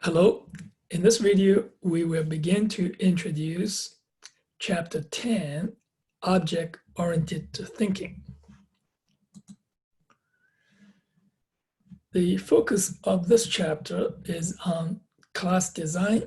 Hello, in this video, we will begin to introduce Chapter 10, Object-Oriented Thinking. The focus of this chapter is on class design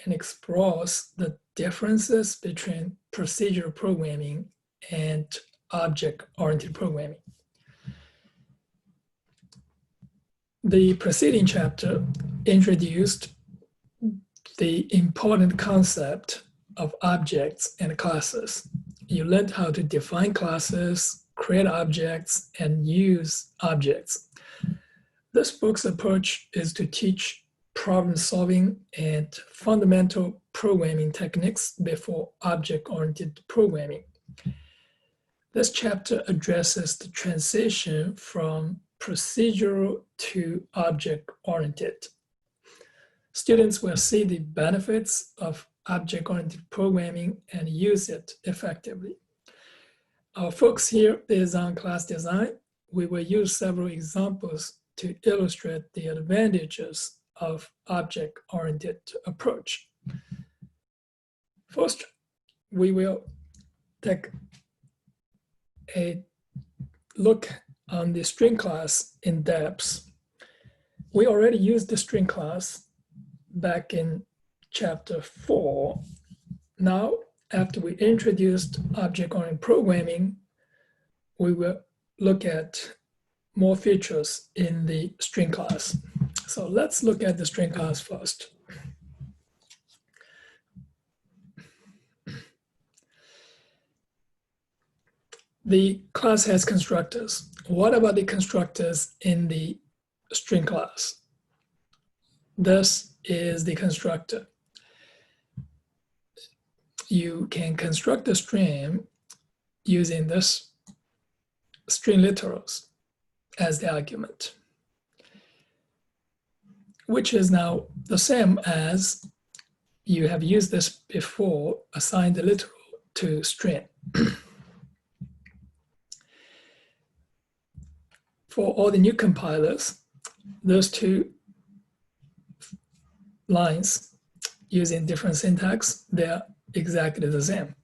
and explores the differences between procedural programming and object-oriented programming. The preceding chapter introduced the important concept of objects and classes. You learned how to define classes, create objects, and use objects. This book's approach is to teach problem solving and fundamental programming techniques before object-oriented programming. This chapter addresses the transition from procedural to object-oriented. Students will see the benefits of object-oriented programming and use it effectively. Our focus here is on class design. We will use several examples to illustrate the advantages of object-oriented approach. First, we will take a look on the string class in depth. We already used the string class back in chapter 4. Now, after we introduced object-oriented programming, we will look at more features in the string class. So let's look at the string class first. The class has constructors. What about the constructors in the string class? This is the constructor. You can construct a string using this string literals as the argument, which is now the same as you have used this before, assign the literal to string. For all the new compilers, those two lines using different syntax, they're exactly the same.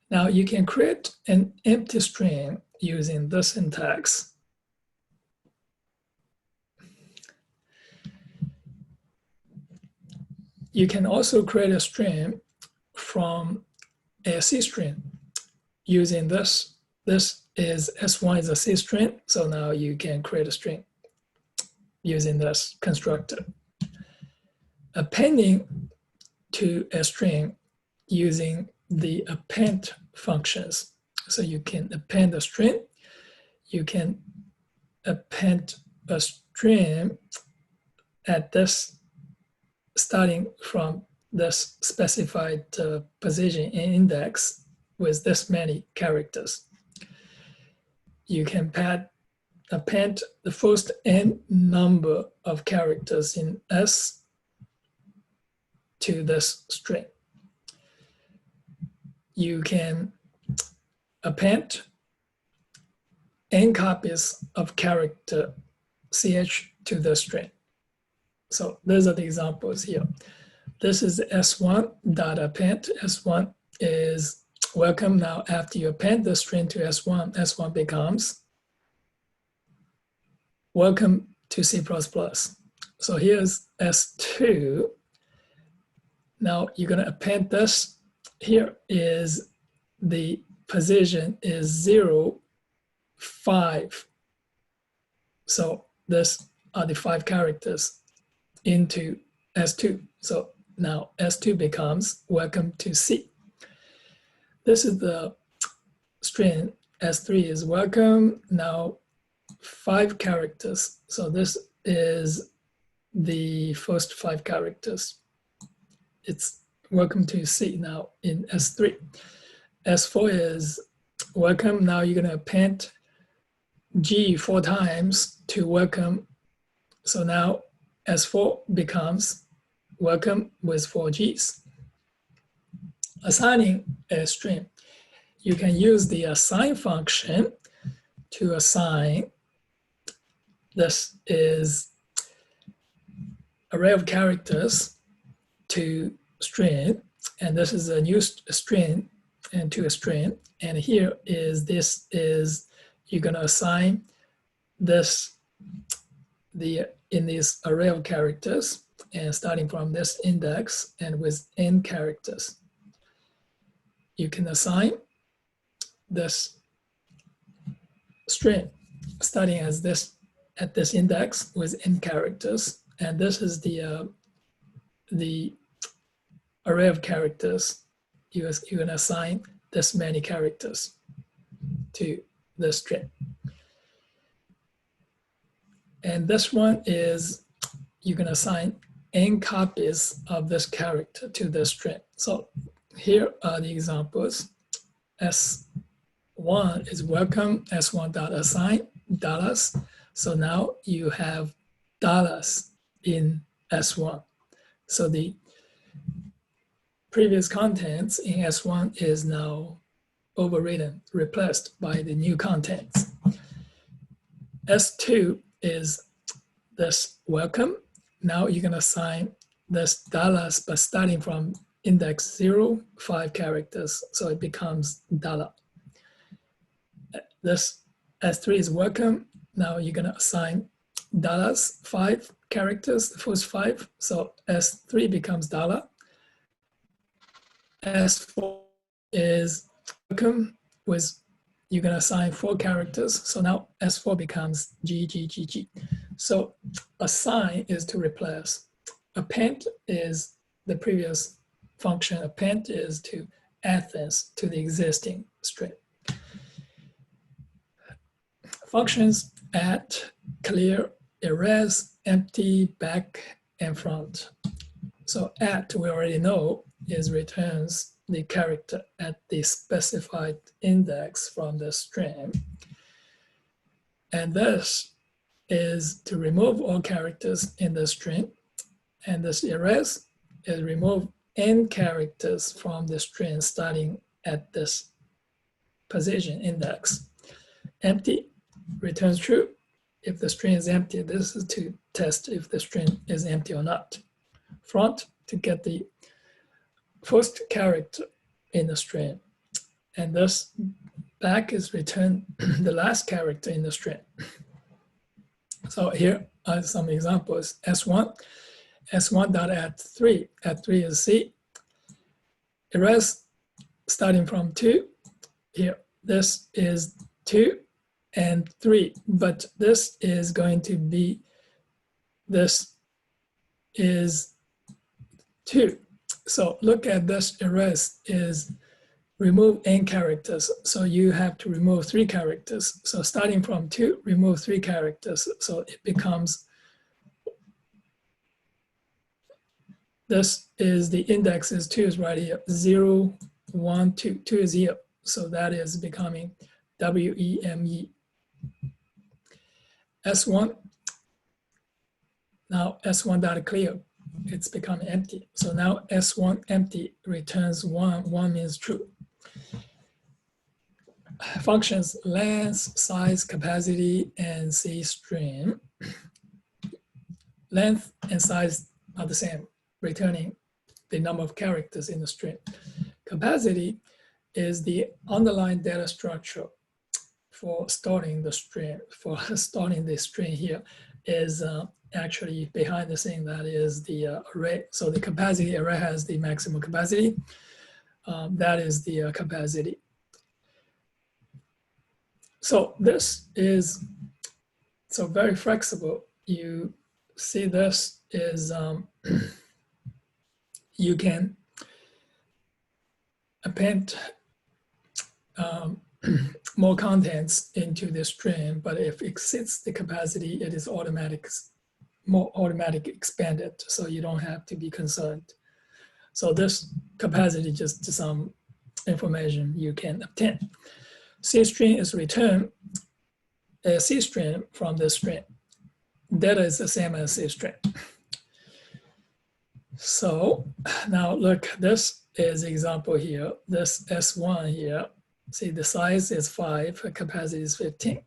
Now you can create an empty string using this syntax. You can also create a string from a C string using this. This is S1 is a C string, so now you can create a string using this constructor. Appending to a string using the append functions. So you can append a string, you can append a string at this, starting from this specified position in index with this many characters. You can append the first n number of characters in S to this string. You can append n copies of character ch to the string. So those are the examples here. This is S1 dot append. S1 is welcome. Now, after you append the string to S1, S1 becomes welcome to C++. So here's S2. Now you're going to append this. Here is the position is 0, 5. So this are the 5 characters into S2. So now S2 becomes welcome to C. This is the string. S3 is welcome. Now 5 characters. So this is the first 5 characters. It's welcome to C now in S3. S4 is welcome. Now you're going to append G 4 times to welcome. So now S4 becomes welcome with 4 Gs. Assigning a string, you can use the assign function to assign. This is array of characters to string, and this is a new string and to a string. And here is this is you're going to assign this in this array of characters, and starting from this index and with n characters, you can assign this string starting as this at this index with n characters, and this is the array of characters. You're going to assign this many characters to the string. And this one is you're going to assign n copies of this character to the string. So here are the examples. S1 is welcome, S1.assign dollars. So now you have dollars in S1. So the previous contents in S1 is now overridden, replaced by the new contents. S2 is this welcome. Now you're going to assign this dollars, but starting from index 0, 5 characters, so it becomes dollar. This S3 is welcome. Now you're going to assign dollars, 5 characters, the first 5, so S3 becomes dollar. S4 is welcome with you're going to assign 4 characters. So now S4 becomes G, G, G, G. So assign is to replace. Append is the previous function. Append is to add things to the existing string. Functions add, clear, erase, empty, back, and front. So add, we already know, is returns the character at the specified index from the string. And this is to remove all characters in the string. And this erase is remove n characters from the string starting at this position index. Empty returns true. If the string is empty, this is to test if the string is empty or not. Front to get the first character in the string, and thus back is return the last character in the string. So here are some examples. S1, S1.add 3, add 3 is C. Erase starting from 2. Here, this is 2 and 3, but this is going to be, this is 2. So look at this erase is remove n characters. So you have to remove 3 characters. So starting from 2, remove 3 characters. So it becomes, this is the index is 2 is right here, 0, 1, 2, 2 is here. So that is becoming WEME. S1, now S1.clear. It's become empty. So now S1 empty returns 1. 1 means true. Functions length, size, capacity, and C string. Length and size are the same, returning the number of characters in the string. Capacity is the underlying data structure for storing the string. For storing the string here is actually behind the scene, that is the array. So the capacity array has the maximum capacity. That is the capacity. So this is so very flexible. You see this is, you can append more contents into the string, but if it exceeds the capacity, it is more automatic expanded, so you don't have to be concerned. So this capacity just some information you can obtain. C string is return a C string from the string. Data is the same as C string. So now look, this is example here. This S1 here, see the size is 5, capacity is 15.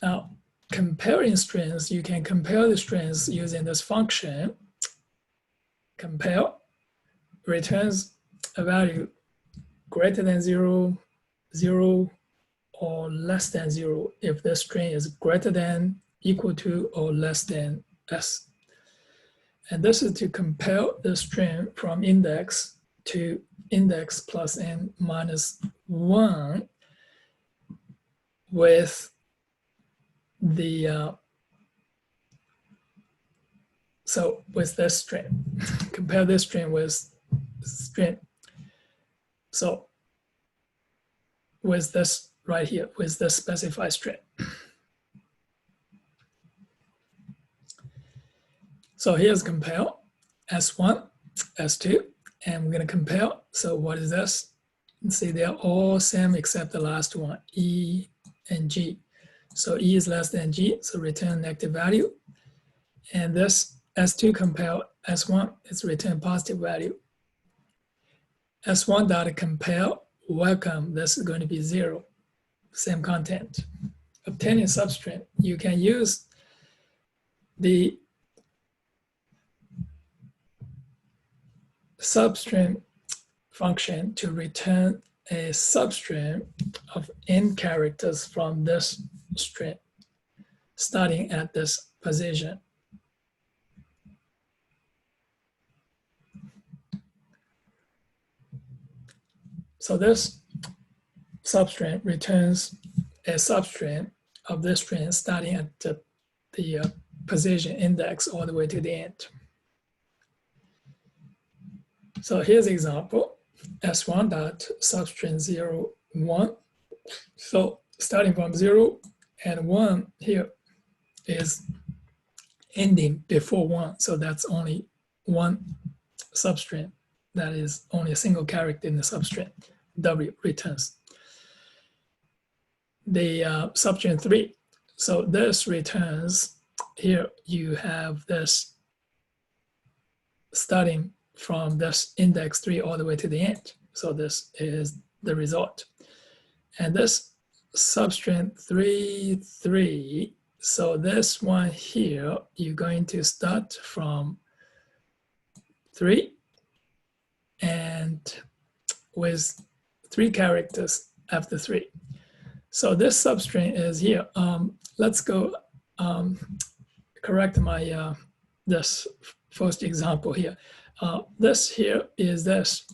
Now comparing strings, you can compare the strings using this function. Compare returns a value greater than 0, 0, or less than 0 if the string is greater than, equal to, or less than s. And this is to compare the string from index to index plus n minus 1 with the so with this string. Compare this string with string. So with this right here, with the specified string. So here's compare S1, S2, and we're going to compare. So what is this? You see they're all same except the last one, E and G. So E is less than G, so return negative value. And this S2 compare S1 is return positive value. S1 dot compare, welcome, this is going to be 0, same content. Obtaining substring, you can use the substring function to return a substring of n characters from this string, starting at this position. So this substring returns a substring of this string starting at the position index all the way to the end. So here's an example, S1 dot substring 0, 1. So starting from 0 and 1 here is ending before 1. So that's only one substring. That is only a single character in the substring. W returns. The substring 3. So this returns, here you have this starting from this index 3 all the way to the end. So this is the result. And this substring 3, 3. So this one here, you're going to start from 3 and with 3 characters after 3. So this substring is here. Let's go correct my this first example here. This here is this,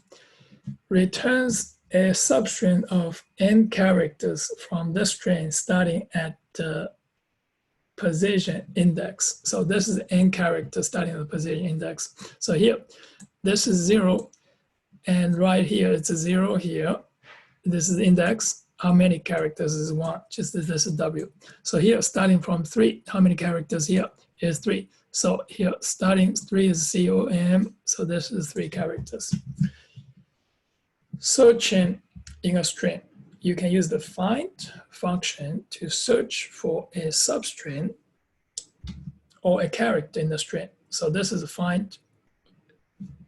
returns a substring of n characters from this string starting at the position index. So this is n characters starting at the position index. So here, this is 0, and right here it's a 0 here. This is index. How many characters is 1? Just as this is W. So here, starting from 3, how many characters here is 3? So here, starting 3 is COM, so this is 3 characters. Searching in a string, you can use the find function to search for a substring or a character in the string. So this is a find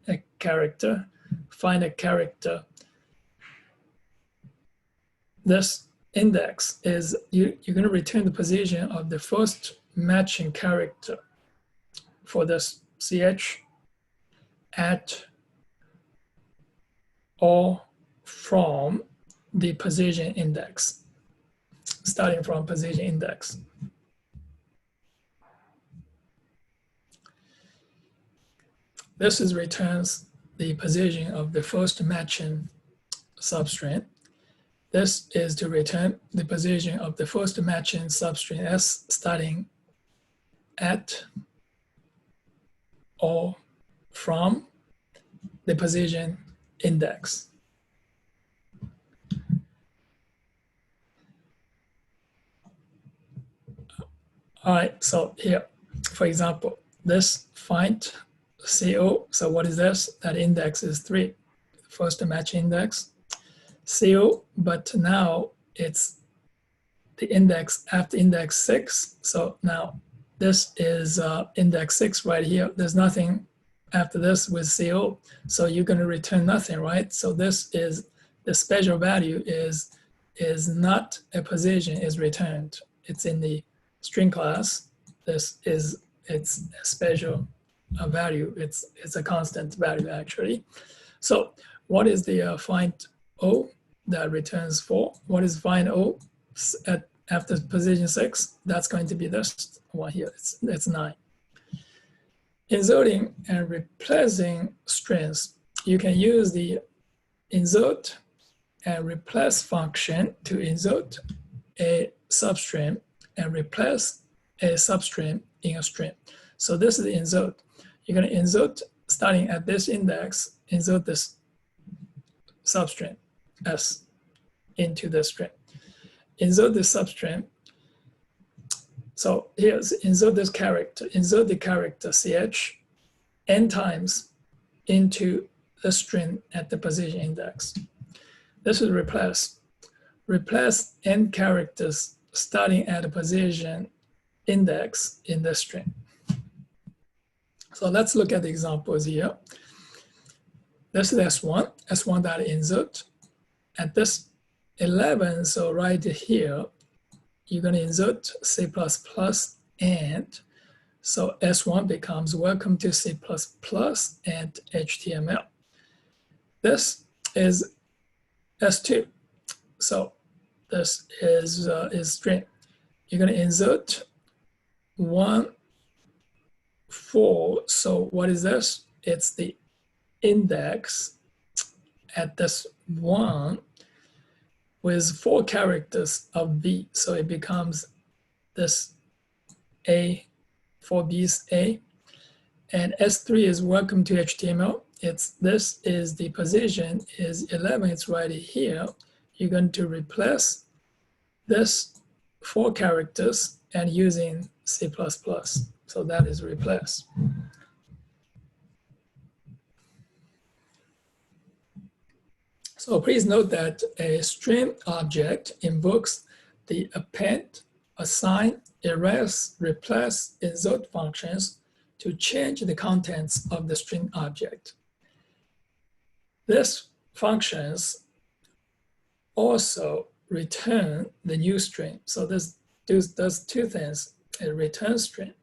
a character, find a character. This index is, you're going to return the position of the first matching character for this CH at or from the position index, starting from position index. This is returns the position of the first matching substring. This is to return the position of the first matching substring S starting at or from the position index. All right, so here, for example, this find CO, so what is this? That index is 3, first match index. CO, but now it's the index after index 6. So now this is index 6 right here. There's nothing after this with CO. So you're going to return nothing, right? So this is the special value is not a position is returned. It's in the string class, this is its special value. It's a constant value actually. So what is the find O that returns 4? What is find O after position 6? That's going to be this one here. It's 9. Inserting and replacing strings. You can use the insert and replace function to insert a substring and replace a substring in a string. So this is the insert. You're going to insert, starting at this index, insert this substring S into the string. Insert the substring. So here's insert this character, insert the character ch n times into the string at the position index. This is replace. Replace n characters starting at a position index in the string. So let's look at the examples here. This is S1, S1.insert. At this 11, so right here, you're going to insert C++ and so S1 becomes welcome to C++ and HTML. This is S2. So this is string. You're going to insert 1, 4. So what is this? It's the index at this 1 with 4 characters of V. So it becomes this A, 4B's A. And S3 is welcome to HTML. This is the position is 11, it's right here. You're going to replace this 4 characters and using C++. So that is replace. So please note that a string object invokes the append, assign, erase, replace, insert functions to change the contents of the string object. These functions also return the new string. So this does 2 things. It returns string.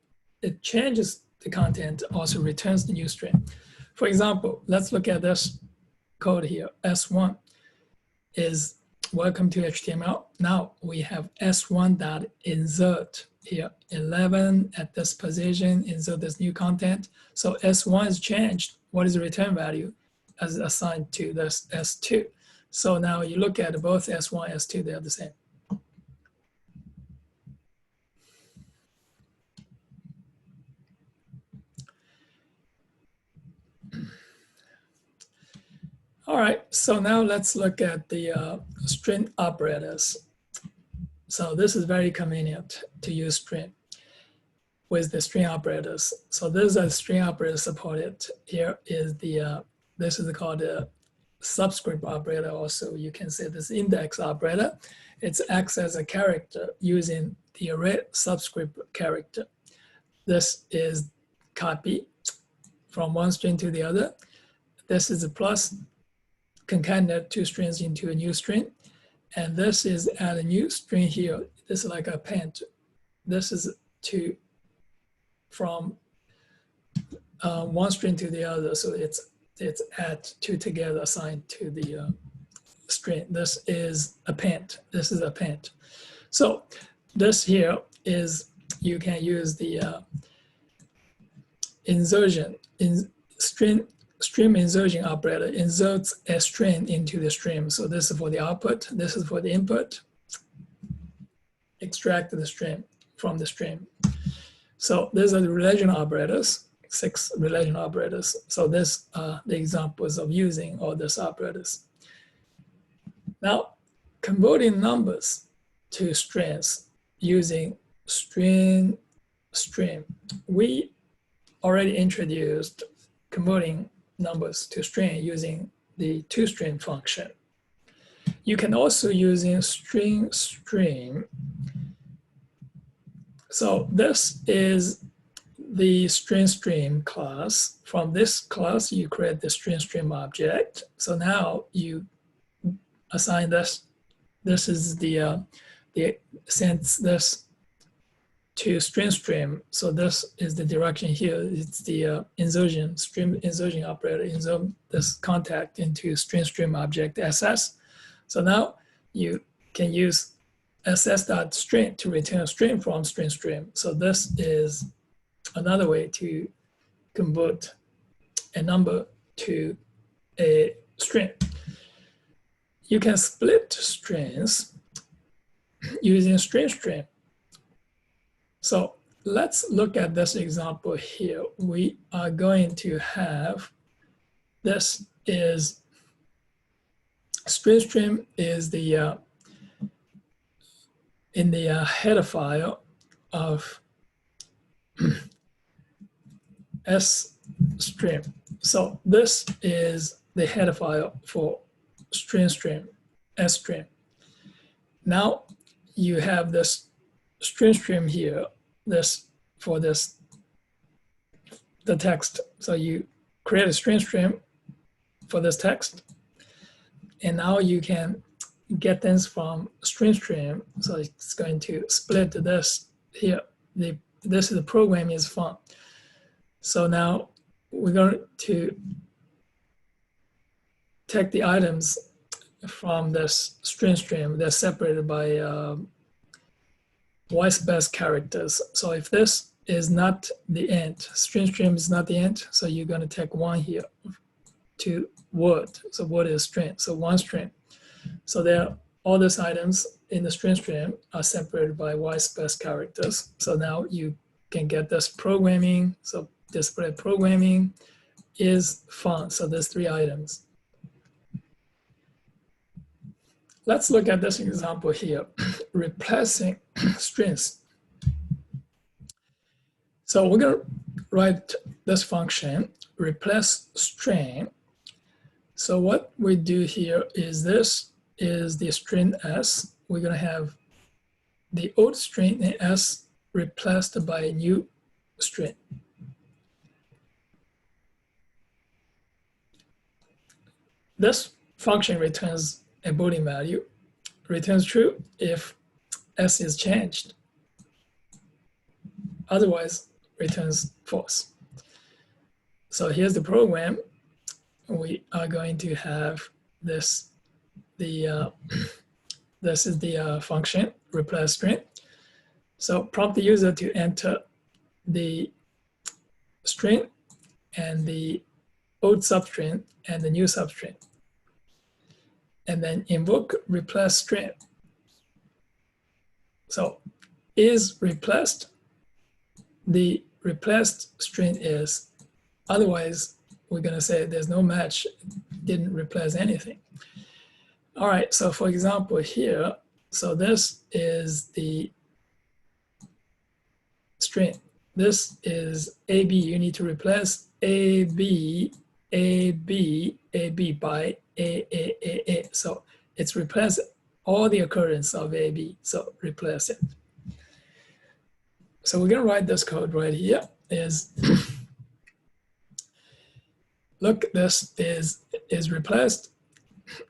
It changes the content, also returns the new string. For example, let's look at this code here. S1 is welcome to HTML. Now we have S1.insert here. 11 at this position, insert this new content. So S1 is changed. What is the return value as assigned to this S2? So now you look at both S1 and S2, they're the same. All right, so now let's look at the string operators. So this is very convenient to use string with the string operators. So these are string operators supported. Here is the, this is called the subscript operator. Also, you can say this index operator. It acts as a character using the array subscript character. This is copy from one string to the other. This is a plus, concatenate 2 strings into a new string. And this is add a new string here. This is like a append. This is from one string to the other. So it's add 2 together assigned to the string. This is append. This is append. So this here is, you can use the insertion in stream insertion operator inserts a string into the stream. So this is for the output, this is for the input. Extract the string from the stream. So these are the relational operators, 6 relational operators. So this are the examples of using all these operators. Now, converting numbers to strings using string. We already introduced converting numbers to string using the toString function. You can also using string. So this is the string class. From this class, you create the string object. So now you assign this. This is the since this to stream. So this is the direction here. It's the insertion, stream insertion operator, insert this contact into stream object SS. So now you can use ss.string to return a string from stream. So this is another way to convert a number to a string. You can split strings using string. So let's look at this example here. We are going to have, this is, stream is the, in the header file of stream. So this is the header file for stream, stream. Now you have this stream here, this for this, the text. So you create a stream for this text, and now you can get things from stream. So it's going to split this here. This is the program is fun. So now we're going to take the items from this stream. They're separated by white space characters. So if this is not the end, stream is not the end, so you're going to take one here to word. So word is string, so one string. So there, all these items in the stream are separated by white space characters. So now you can get this programming. So display programming is fun. So there's 3 items. Let's look at this example here, replacing strings. So we're going to write this function, replace string. So what we do here is, this is the string S. We're going to have the old string in S replaced by a new string. This function returns a Boolean value, returns true if S is changed. Otherwise, returns false. So here's the program. We are going to have this, this is the function, replace string. So prompt the user to enter the string and the old substring and the new substring. And then invoke replace string. So is replaced, the replaced string is, otherwise we're going to say there's no match, didn't replace anything. All right, so for example here, so this is the string. This is AB. You need to replace AB by A. So it's replace all the occurrence of AB. So replace it. So we're going to write this code right here. Is look, this is replaced,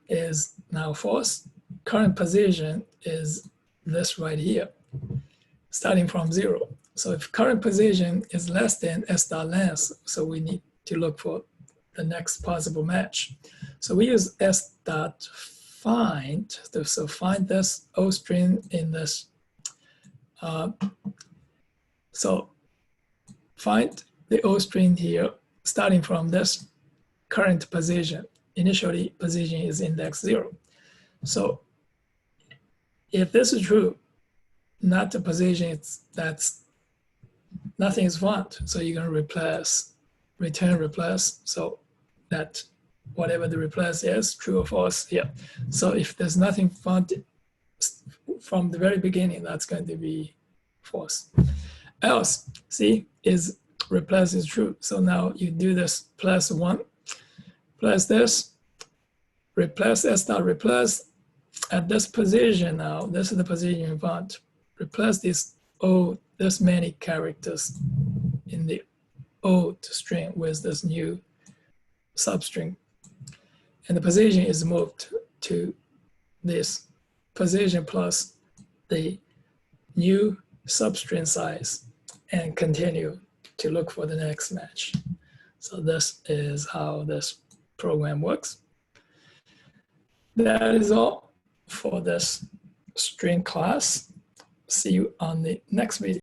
is now false. Current position is this right here, starting from 0. So if current position is less than s.length, so we need to look for the next possible match. So we use s.find. So find this O string in this. So find the O string here, starting from this current position. Initially, position is index 0. So if this is true, not the position, that's nothing is found. So you're going to replace, return replace. So that whatever the replace is, true or false here. So if there's nothing found from the very beginning, that's going to be false. Else, see, is replace is true. So now you do this +1, plus this, replace s.replace at this position now. This is the position you want. Replace this this many characters in the old string with this new substring. And the position is moved to this position plus the new substring size and continue to look for the next match. So this is how this program works. That is all for this string class. See you on the next video.